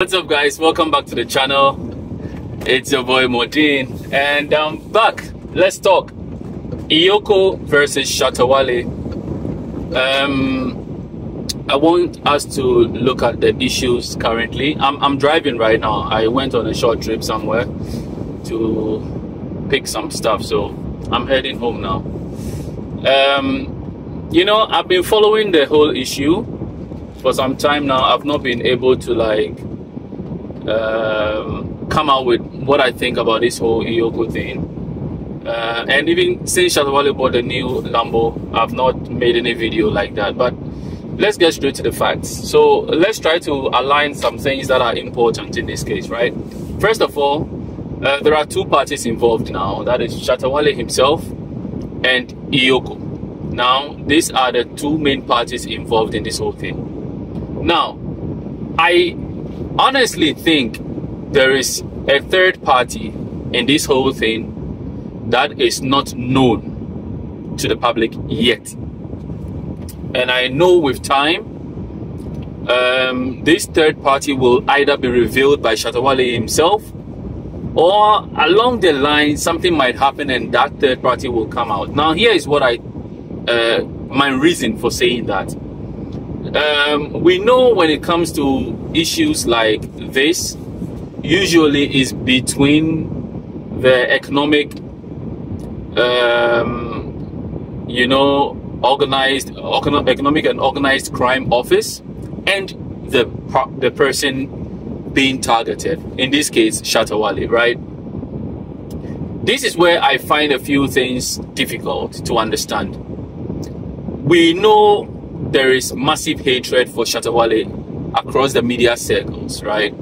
What's up, guys? Welcome back to the channel. It's your boy MORDIN, and I'm back. Let's talk Iyoko versus Shatta Wale. I want us to look at the issues currently. I'm driving right now. I went on a short trip somewhere to pick some stuff, so I'm heading home now. You know, I've been following the whole issue for some time now. I've not been able to come out with what I think about this whole Iyoko thing. And even since Shatta Wale bought a new Lambo, I've not made any video like that. But let's get straight to the facts. So let's try to align some things that are important in this case, right? First of all, there are two parties involved now. That is Shatta Wale himself and Iyoko. Now, these are the two main parties involved in this whole thing. Now, I honestly think there is a third party in this whole thing that is not known to the public yet. And I know with time, this third party will either be revealed by Shatta Wale himself, or along the line something might happen and that third party will come out. Now, here is what my reason for saying that. We know when it comes to issues like this, usually is between the economic, economic and organized crime office and the person being targeted. In this case, Shatta Wale, right? This is where I find a few things difficult to understand. We know there is massive hatred for Shatta Wale across the media circles, right?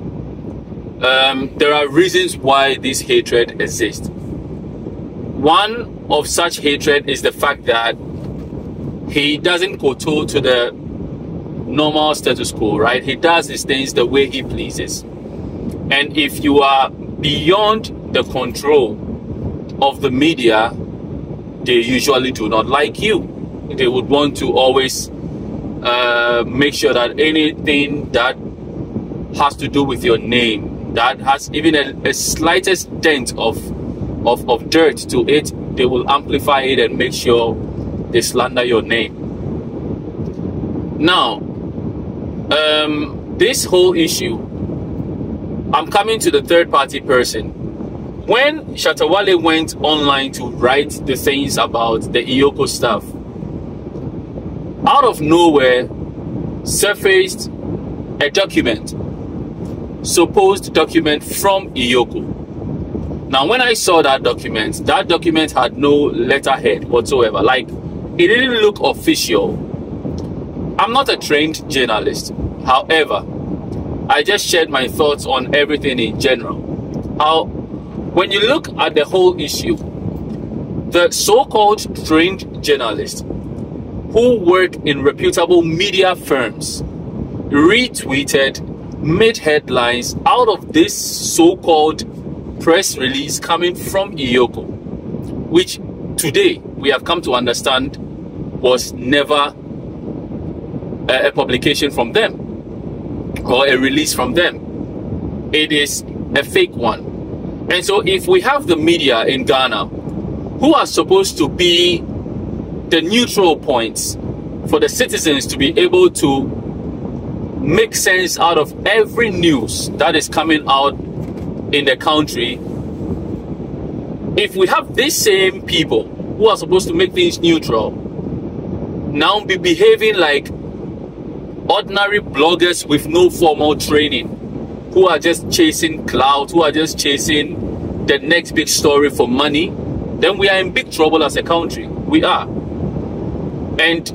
There are reasons why this hatred exists. One of such hatred is the fact that he doesn't kowtow to the normal status quo, right? He does his things the way he pleases. And if you are beyond the control of the media, they usually do not like you. They would want to always make sure that anything that has to do with your name, that has even a slightest dent of dirt to it, they will amplify it and make sure they slander your name. Now, this whole issue, I'm coming to the third party person. When Shatta Wale went online to write the things about the Iyoko stuff, out of nowhere surfaced a document, supposed document from Iyoko. Now, when I saw that document had no letterhead whatsoever. Like, it didn't look official. I'm not a trained journalist. However, I just shared my thoughts on everything in general. When you look at the whole issue, the so-called trained journalists who work in reputable media firms retweeted, made headlines out of this so-called press release coming from Iyoko, which today we have come to understand was never a publication from them or a release from them. It is a fake one. And so if we have the media in Ghana who are supposed to be the neutral points for the citizens to be able to make sense out of every news that is coming out in the country, if we have these same people who are supposed to make things neutral now be behaving like ordinary bloggers with no formal training, who are just chasing clout, who are just chasing the next big story for money, then we are in big trouble as a country. We are. And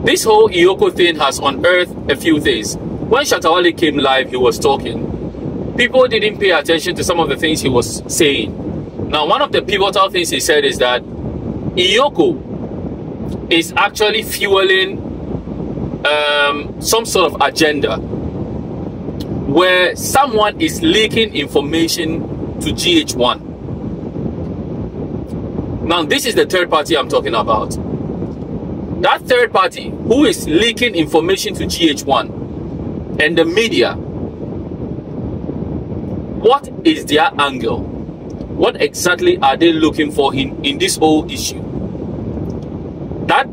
this whole Iyoko thing has unearthed a few things. When Shatta Wale came live, he was talking. People didn't pay attention to some of the things he was saying. Now, one of the pivotal things he said is that Iyoko is actually fueling some sort of agenda where someone is leaking information to GH1. Now, this is the third party I'm talking about. That third party who is leaking information to GH1 and the media What is their angle? What exactly are they looking for in this whole issue? That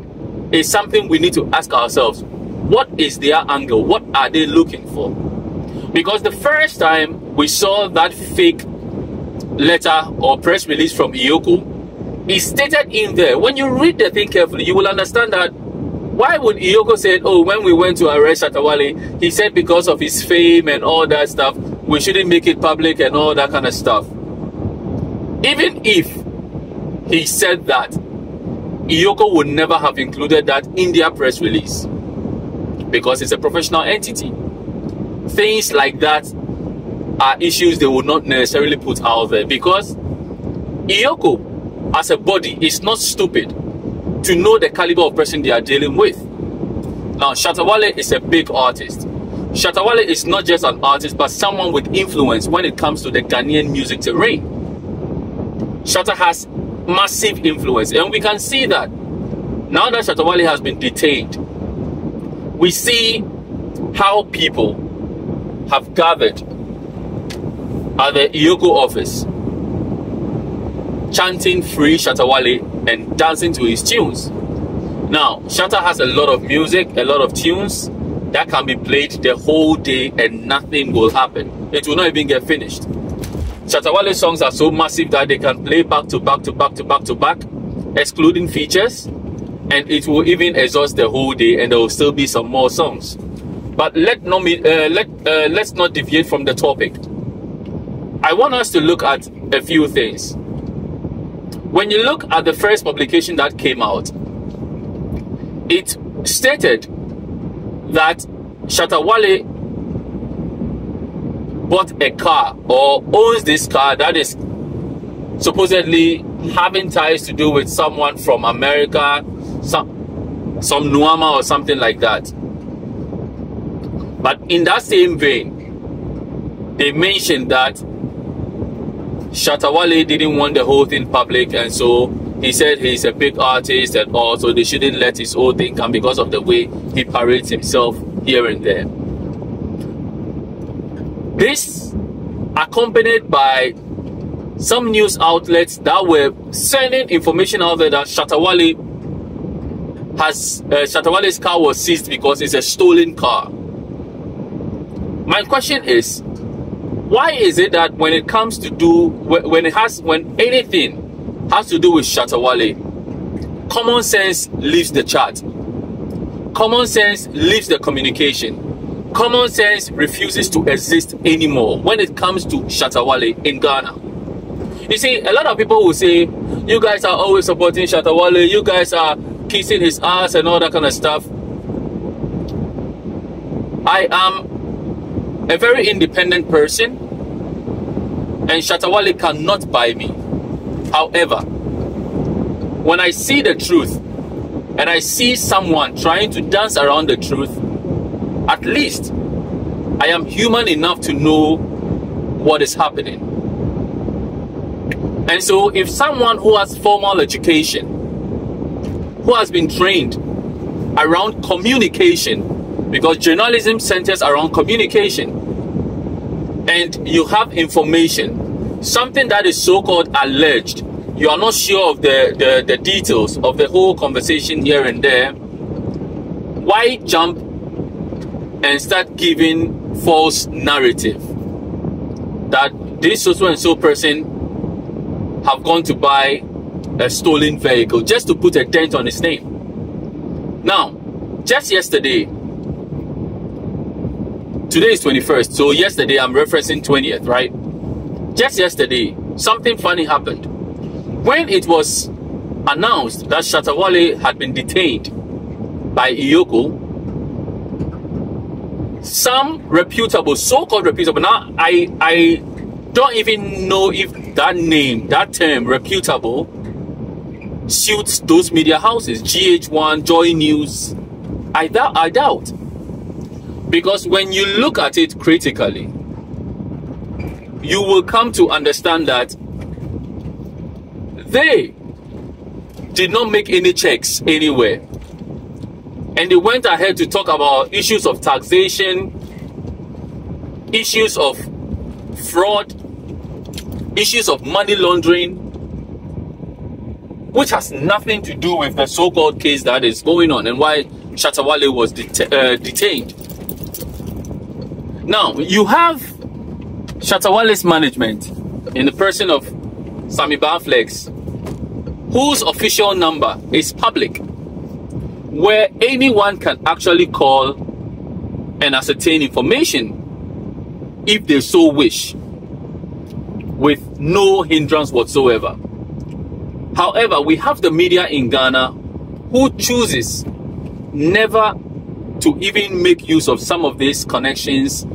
is something we need to ask ourselves. What is their angle? What are they looking for? Because the first time we saw that fake letter or press release from Iyoko, it stated in there, when you read the thing carefully, you will understand that why would Iyoko say, oh, when we went to arrest Shatta Wale, he said because of his fame and all that stuff, we shouldn't make it public and all that kind of stuff. Even if he said that, Iyoko would never have included that in their press release because it's a professional entity. Things like that are issues they would not necessarily put out there because Iyoko as a body is not stupid to know the caliber of person they are dealing with. Now, Shatta Wale is a big artist. Shatta Wale is not just an artist, but someone with influence when it comes to the Ghanaian music terrain. Shatta has massive influence, and we can see that. Now that Shatta Wale has been detained, we see how people have gathered at the Iyoko office, chanting free Shatta Wale and dancing to his tunes. Now, Shatta has a lot of music, a lot of tunes that can be played the whole day and nothing will happen. It will not even get finished. Shatta Wale songs are so massive that they can play back to back to back to back to back, excluding features, and it will even exhaust the whole day and there will still be some more songs. But let's not deviate from the topic. I want us to look at a few things. When you look at the first publication that came out, it stated that Shatta Wale bought a car or owns this car that is supposedly having ties to do with someone from America, some Nuama or something like that. But in that same vein, they mentioned that Shatta Wale didn't want the whole thing public, and so he said he's a big artist and all, so they shouldn't let his whole thing come because of the way he parades himself here and there. This accompanied by some news outlets that were sending information out there that Shatta Wale's car was seized because it's a stolen car. My question is, why is it that when it comes to when anything has to do with Shatta Wale, common sense leaves the chat, common sense leaves the communication, common sense refuses to exist anymore when it comes to Shatta Wale in Ghana? You see, a lot of people will say, you guys are always supporting Shatta Wale, you guys are kissing his ass and all that kind of stuff. I am a very independent person, and Shatta Wale cannot buy me. However, when I see the truth and I see someone trying to dance around the truth, at least I am human enough to know what is happening. And so if someone who has formal education, who has been trained around communication, because journalism centers around communication, and you have information, something that is so-called alleged, you are not sure of the details of the whole conversation here and there, why jump and start giving false narrative that this so and so person have gone to buy a stolen vehicle just to put a dent on his name? Now, just yesterday, today is 21st, so yesterday I'm referencing 20th, right? Just yesterday, something funny happened. When it was announced that Shatta Wale had been detained by Iyoko, some reputable, so-called reputable, now I don't even know if that name, that term, reputable, suits those media houses, GH1, Joy News. I doubt. Because when you look at it critically, you will come to understand that they did not make any checks anywhere. And they went ahead to talk about issues of taxation, issues of fraud, issues of money laundering, which has nothing to do with the so-called case that is going on and why Shatta Wale was detained. Now, you have Shatta Wale's management in the person of Sammy Barflex, whose official number is public, where anyone can actually call and ascertain information if they so wish, with no hindrance whatsoever. However, we have the media in Ghana who chooses never to even make use of some of these connections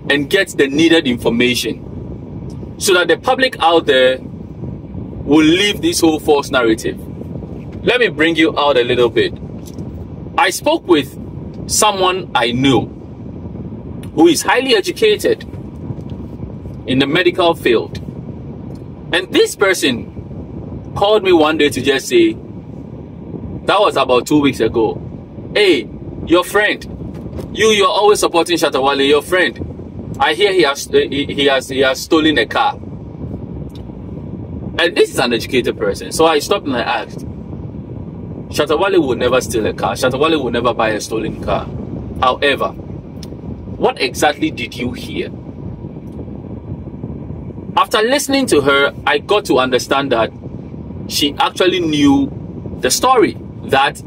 and get the needed information, so that the public out there will leave this whole false narrative. Let me bring you out a little bit. I spoke with someone I know who is highly educated in the medical field, and this person called me one day to just say, that was about 2 weeks ago, hey, your friend, you're always supporting Shatta Wale, your friend, I hear he has stolen a car. And this is an educated person, so I stopped and I asked, Shatta Wale will never steal a car. Shatta Wale will never buy a stolen car. However, what exactly did you hear? After listening to her, I got to understand that she actually knew the story, that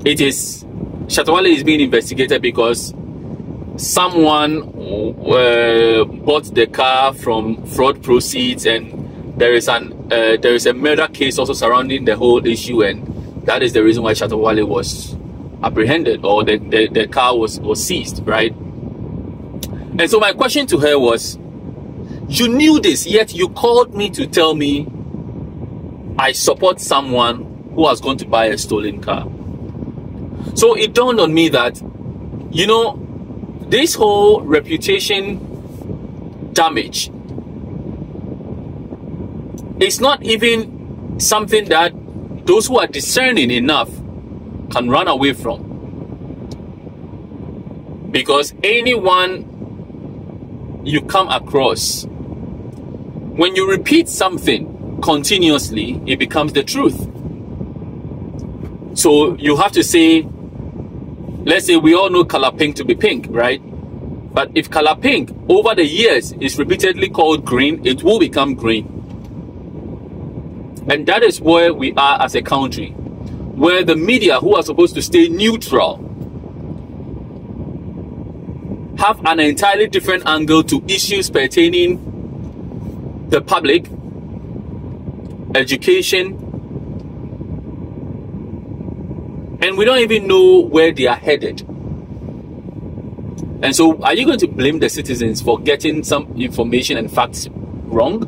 it is Shatta Wale is being investigated because someone bought the car from fraud proceeds, and there is a murder case also surrounding the whole issue, and that is the reason why Shatta Wale was apprehended, or the car was seized, right? And so my question to her was, you knew this, yet you called me to tell me I support someone who has gone to buy a stolen car. So it dawned on me that, you know, this whole reputation damage is not even something that those who are discerning enough can run away from. Because anyone you come across, when you repeat something continuously, it becomes the truth. So you have to say, let's say we all know color pink to be pink, right? But if color pink over the years is repeatedly called green, it will become green. And that is where we are as a country, where the media, who are supposed to stay neutral, have an entirely different angle to issues pertaining the public, education, and we don't even know where they are headed. And so, are you going to blame the citizens for getting some information and facts wrong?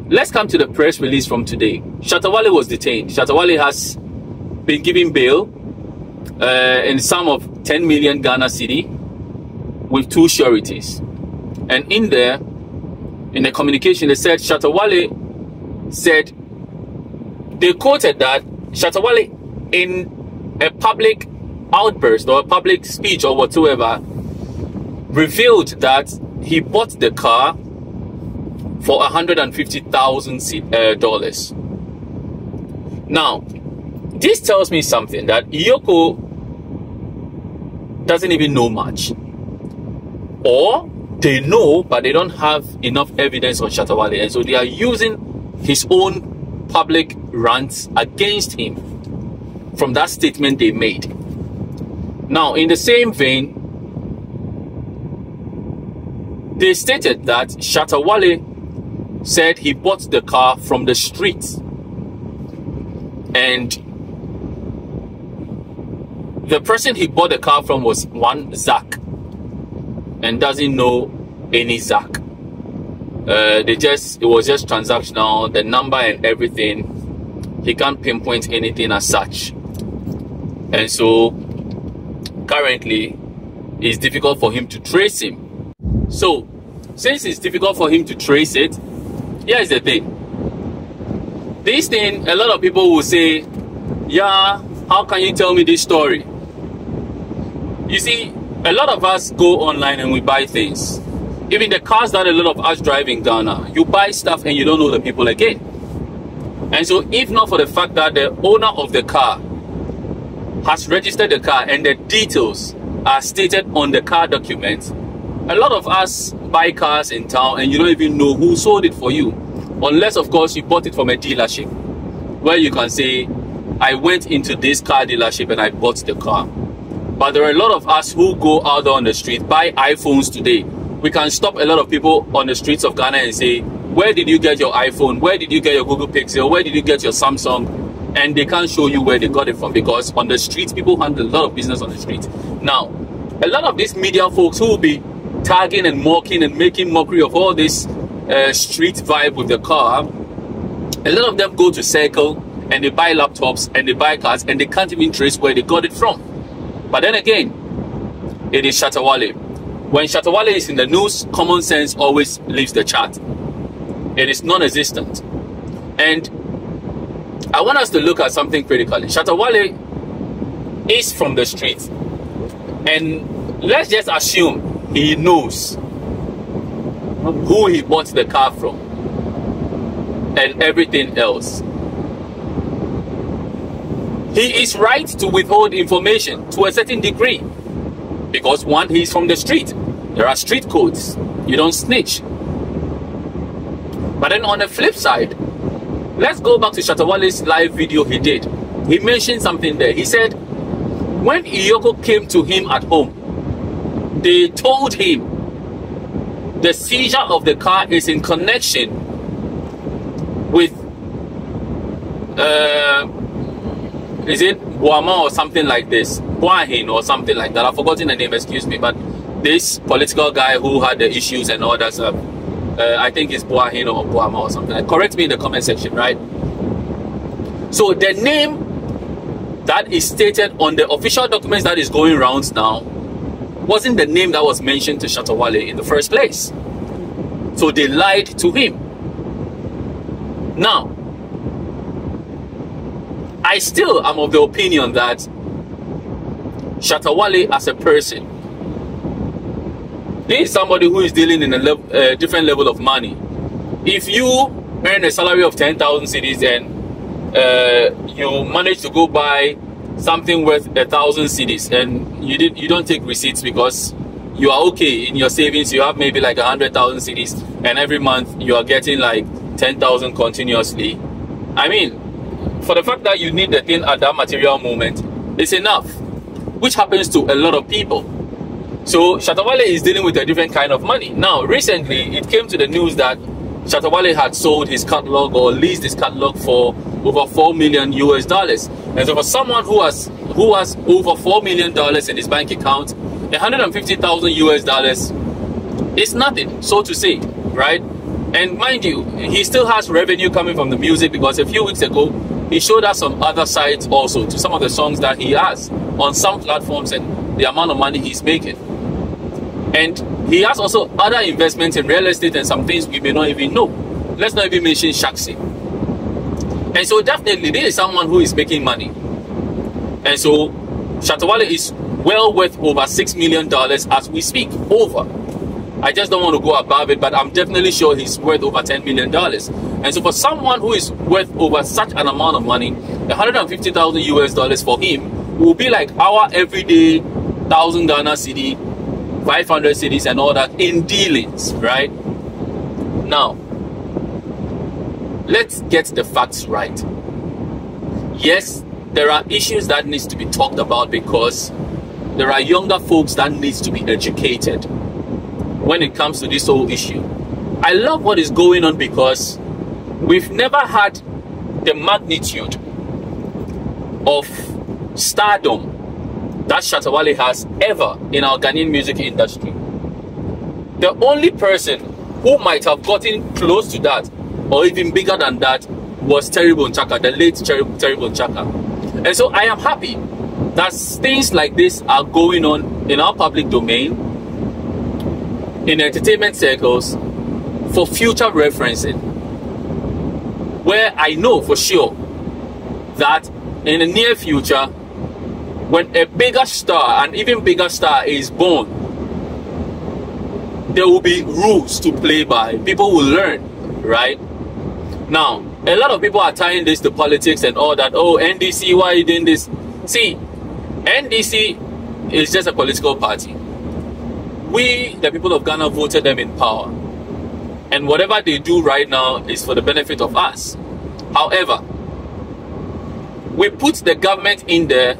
Let's come to the press release from today. Shatta Wale was detained. Shatta Wale has been given bail in the sum of 10 million Ghana cedi with 2 sureties. And in there, in the communication, they said Shatta Wale said, they quoted that Shatta Wale, in a public outburst or a public speech or whatsoever, revealed that he bought the car for $150,000. Now, this tells me something, that Iyoko doesn't even know much, or they know but they don't have enough evidence on Shatta Wale, and so they are using his own public rants against him from that statement they made. Now, in the same vein, they stated that Shatta Wale said he bought the car from the street, and the person he bought the car from was one Zach, and doesn't know any Zach. It was just transactional, the number and everything. He can't pinpoint anything as such, and so currently it's difficult for him to trace him. So since it's difficult for him to trace it, here's the thing. This thing, a lot of people will say, yeah, how can you tell me this story? You see, a lot of us go online and we buy things. Even the cars that a lot of us drive in Ghana, you buy stuff and you don't know the people again. And so if not for the fact that the owner of the car has registered the car and the details are stated on the car documents, a lot of us buy cars in town and you don't even know who sold it for you. Unless, of course, you bought it from a dealership where you can say, I went into this car dealership and I bought the car. But there are a lot of us who go out on the street, buy iPhones today. We can stop a lot of people on the streets of Ghana and say, where did you get your iPhone? Where did you get your Google Pixel? Where did you get your Samsung? And they can't show you where they got it from, because on the streets, people handle a lot of business on the streets. Now, a lot of these media folks who will be tagging and mocking and making mockery of all this street vibe with the car, a lot of them go to Circle and they buy laptops and they buy cars and they can't even trace where they got it from. But then again, it is Shatta Wale. When Shatta Wale is in the news, common sense always leaves the chat. It is non-existent. And I want us to look at something critically. Shatta Wale is from the street. And let's just assume he knows who he bought the car from and everything else. He is right to withhold information to a certain degree, because one, he's from the street. There are street codes. You don't snitch. But then on the flip side, let's go back to Shatta Wale's live video he did. He mentioned something there. He said when Iyoko came to him at home, they told him the seizure of the car is in connection with is it Boama or something like this? Boahin or something like that. I've forgotten the name, excuse me. But this political guy who had the issues and all that stuff, I think it's Boahin or Boama or something. Correct me in the comment section, right? So the name that is stated on the official documents that is going around now wasn't the name that was mentioned to Shatta Wale in the first place. So they lied to him. Now, I still am of the opinion that Shatta Wale as a person, he is somebody who is dealing in a different level of money. If you earn a salary of 10,000 cedis and you manage to go buy something worth 1,000 cedis and you don't take receipts because you are okay in your savings, you have maybe like 100,000 cedis and every month you are getting like 10,000 continuously. I mean, for the fact that you need the thing at that material moment, it's enough, which happens to a lot of people. So Shatta Wale is dealing with a different kind of money. Now, recently, it came to the news that Shatta Wale had sold his catalog or leased his catalog for over $4 million US. And so for someone who has over $4 million in his bank account, $150,000 US is nothing, so to say, right? And mind you, he still has revenue coming from the music, because a few weeks ago, he showed us some other sides also to some of the songs that he has on some platforms and the amount of money he's making. And he has also other investments in real estate and some things we may not even know. Let's not even mention Shaxi. And so definitely this is someone who is making money. And so Shatta Wale is well worth over $6 million as we speak. Over. I just don't want to go above it, but I'm definitely sure he's worth over $10 million. And so for someone who is worth over such an amount of money, $150,000 US for him will be like our everyday 1,000 Ghana cedi, 500 cedis and all that in dealings, right? Now, let's get the facts right. Yes, there are issues that needs to be talked about, because there are younger folks that needs to be educated when it comes to this whole issue. I love what is going on, because we've never had the magnitude of stardom that Shatta Wale has ever in our Ghanaian music industry. The only person who might have gotten close to that, or even bigger than that, was Terrible Nchaka, the late Terrible Nchaka. And so I am happy that things like this are going on in our public domain, in entertainment circles, for future referencing, where I know for sure that in the near future, when a bigger star, an even bigger star is born, there will be rules to play by. People will learn, right? Now, a lot of people are tying this to politics and all that. Oh, NDC, why are you doing this? See, NDC is just a political party. We, the people of Ghana, voted them in power. And whatever they do right now is for the benefit of us. However, we put the government in there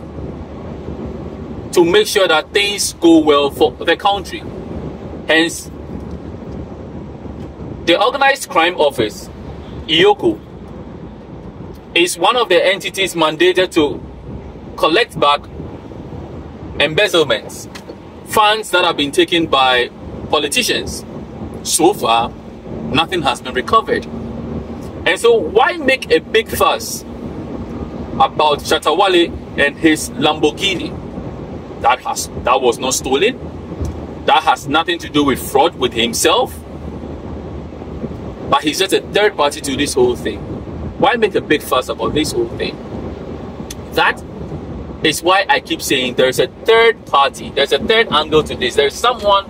to make sure that things go well for the country. Hence, the Organized Crime Office, IOCO, is one of the entities mandated to collect back embezzlements, funds that have been taken by politicians. So far, nothing has been recovered. And so why make a big fuss about Shatta Wale and his Lamborghini? That was not stolen. That has nothing to do with fraud with himself. But he's just a third party to this whole thing. Why make a big fuss about this whole thing? That is why I keep saying there's a third party. There's a third angle to this. There's someone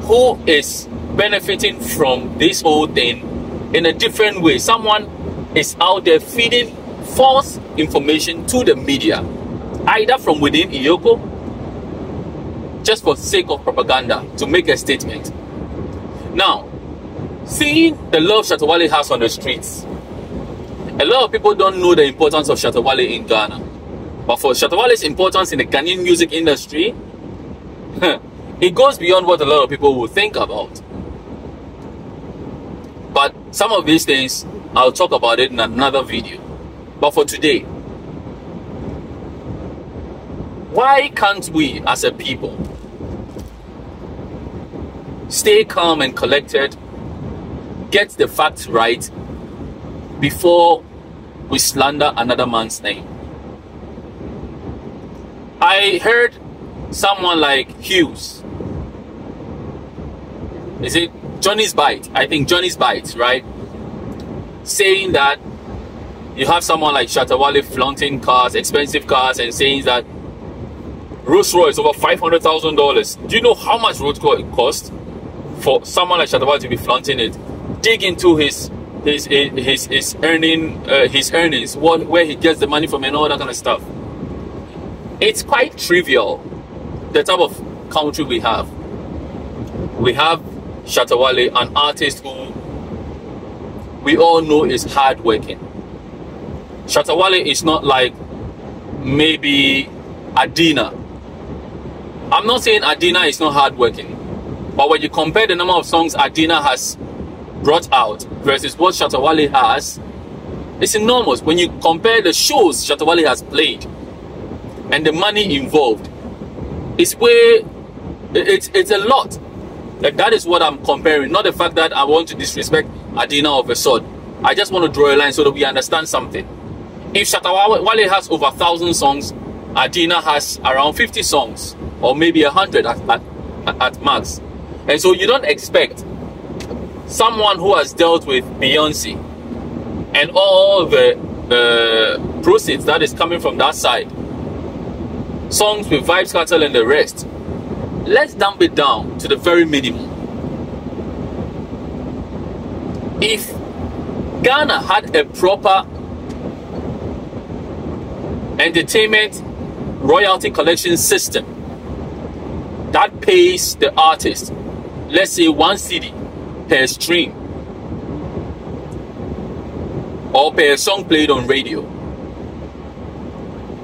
who is benefiting from this whole thing in a different way. Someone is out there feeding false information to the media, either from within IOCO, just for sake of propaganda, to make a statement. Now, seeing the love Shatta Wale has on the streets, a lot of people don't know the importance of Shatta Wale in Ghana. But for Shatta Wale's importance in the Ghanaian music industry, it goes beyond what a lot of people will think about. But some of these things, I'll talk about it in another video. But for today, why can't we as a people stay calm and collected, get the facts right before we slander another man's name? I heard someone like Hughes, is it Johnny's Bite? I think Johnny's Bite, right? Saying that you have someone like Shatta Wale flaunting cars, expensive cars, and saying that Rolls Royce over $500,000. Do you know how much Rolls Royce cost for someone like Shatta Wale to be flaunting it? Dig into his earnings, where he gets the money from, and all that kind of stuff. It's quite trivial, the type of country we have. We have Shatta Wale, an artist who we all know is hardworking. Shatta Wale is not like maybe Adina. I'm not saying Adina is not hardworking, but when you compare the number of songs Adina has brought out versus what Shatta Wale has, it's enormous. When you compare the shows Shatta Wale has played and the money involved, it's a lot. Like, that is what I'm comparing, not the fact that I want to disrespect Adina of a sort. I just want to draw a line so that we understand something. If Shatta Wale has over 1,000 songs, Adina has around 50 songs, or maybe 100 at max. And so you don't expect someone who has dealt with Beyonce and all the proceeds that is coming from that side, songs with Vybz Kartel and the rest, let's dump it down to the very minimum. If Ghana had a proper entertainment royalty collection system that pays the artist, let's say 1 cedi per stream or per song played on radio,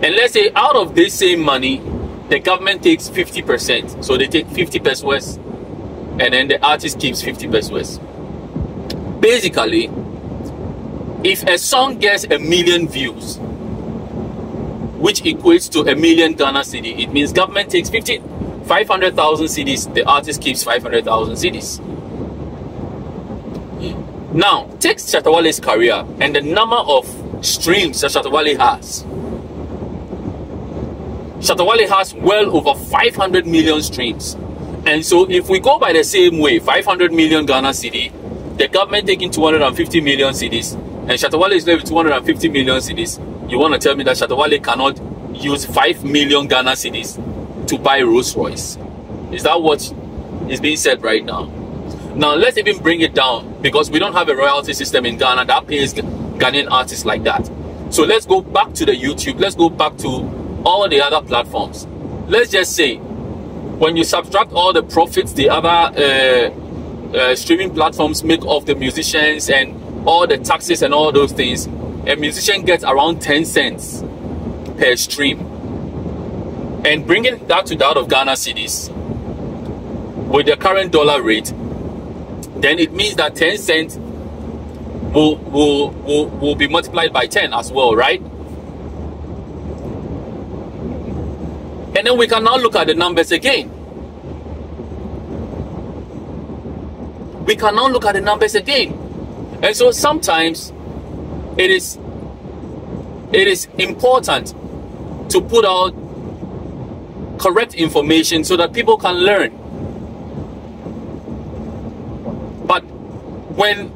and let's say out of this same money the government takes 50%, so they take 50 pesos and then the artist keeps 50 pesos. Basically, if a song gets 1 million views, which equates to 1 million Ghana cedi, it means government takes 500,000 cedis, the artist keeps 500,000 cedis. Now, take Shatta Wale's career and the number of streams that Shatta Wale has. Shatta Wale has well over 500 million streams. And so if we go by the same way, 500 million Ghana cedi, the government taking 250 million cedis, and Shatta Wale is left with 250 million cedis, you want to tell me that Shatta Wale cannot use 5 million Ghana cedis to buy Rolls Royce? Is that what is being said right now. Now, let's even bring it down, because we don't have a royalty system in Ghana that pays Ghanaian artists like that. So let's go back to the YouTube. Let's go back to all the other platforms. Let's just say, when you subtract all the profits the other streaming platforms make off the musicians and all the taxes and all those things, a musician gets around 10 cents per stream. And bringing that to that of Ghana cedis, with the current dollar rate, then it means that 10 cents will be multiplied by 10 as well, right? And then we can now look at the numbers again. We can now look at the numbers again. And so sometimes it is important to put out correct information so that people can learn. But when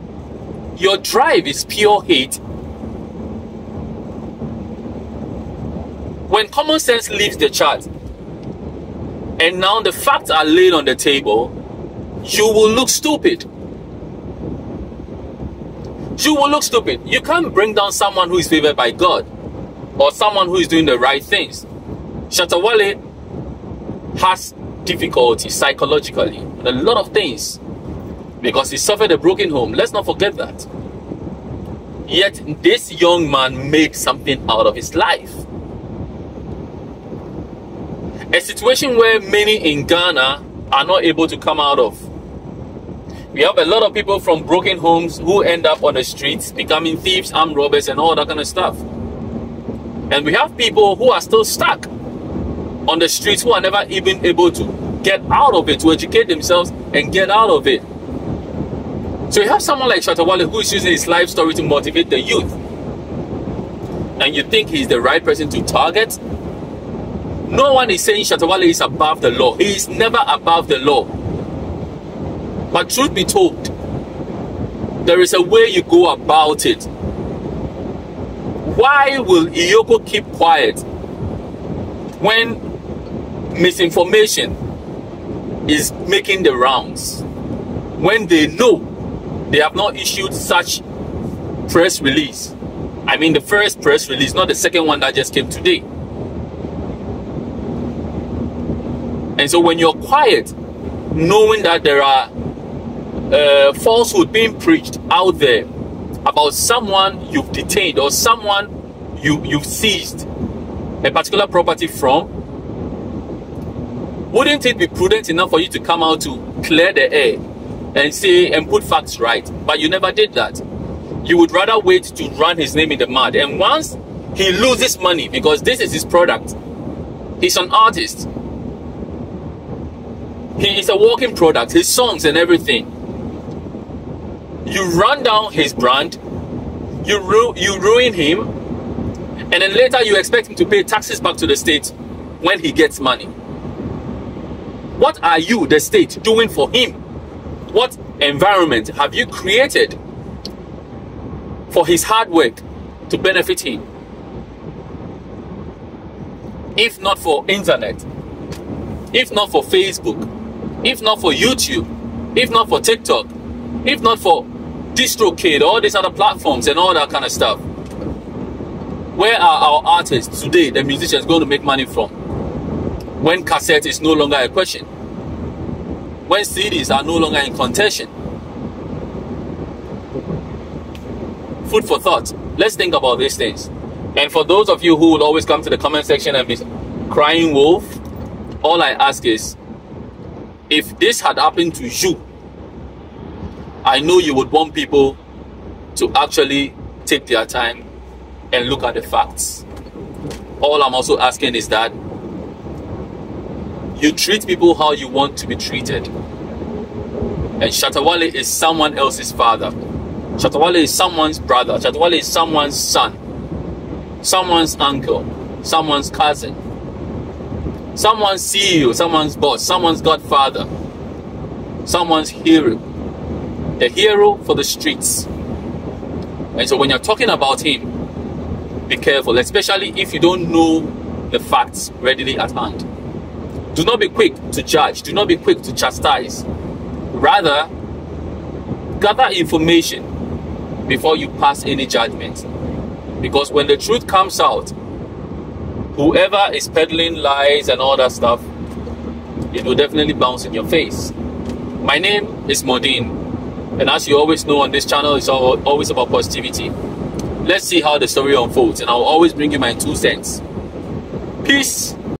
your drive is pure hate, when common sense leaves the chat, and now the facts are laid on the table, you will look stupid. You will look stupid. You can't bring down someone who is favored by God, or someone who is doing the right things. Shatta Wale has difficulties psychologically, and a lot of things, because he suffered a broken home. Let's not forget that. Yet this young man made something out of his life. A situation where many in Ghana are not able to come out of. We have a lot of people from broken homes who end up on the streets, becoming thieves, armed robbers, and all that kind of stuff. And we have people who are still stuck on the streets, who are never even able to get out of it, to educate themselves and get out of it. So you have someone like Shatta Wale who is using his life story to motivate the youth. And you think he's the right person to target? No one is saying Shatta Wale is above the law. He is never above the law. But truth be told, there is a way you go about it. Why will Iyoko keep quiet when misinformation is making the rounds? When they know they have not issued such press release. I mean the first press release, not the second one that just came today. And so when you're quiet, knowing that there are falsehood being preached out there about someone you've detained or someone you've seized a particular property from, wouldn't it be prudent enough for you to come out to clear the air and say and put facts right? But you never did that. You would rather wait to run his name in the mud. And once he loses money, because this is his product, he's an artist, he is a walking product, his songs and everything, you run down his brand, you ruin him, and then later you expect him to pay taxes back to the state when he gets money. What are you, the state, doing for him? What environment have you created for his hard work to benefit him? If not for internet, if not for Facebook, if not for YouTube, if not for TikTok, if not for DistroKid, all these other platforms and all that kind of stuff, where are our artists today, the musicians, going to make money from? When cassette is no longer a question, when CDs are no longer in contention. Food for thought. Let's think about these things. And for those of you who will always come to the comment section and be crying wolf, all I ask is, if this had happened to you, I know you would want people to actually take their time and look at the facts. All I'm also asking is that you treat people how you want to be treated. And Shatta Wale is someone else's father. Shatta Wale is someone's brother. Shatta Wale is someone's son, someone's uncle, someone's cousin, someone's CEO, someone's boss, someone's godfather, someone's hero. A hero for the streets. And so when you're talking about him, be careful, especially if you don't know the facts readily at hand. Do not be quick to judge. Do not be quick to chastise. Rather, gather information before you pass any judgment. Because when the truth comes out, whoever is peddling lies and all that stuff, it will definitely bounce in your face. My name is MORDIN, and as you always know on this channel, it's always about positivity. Let's see how the story unfolds, and I'll always bring you my 2 cents. Peace.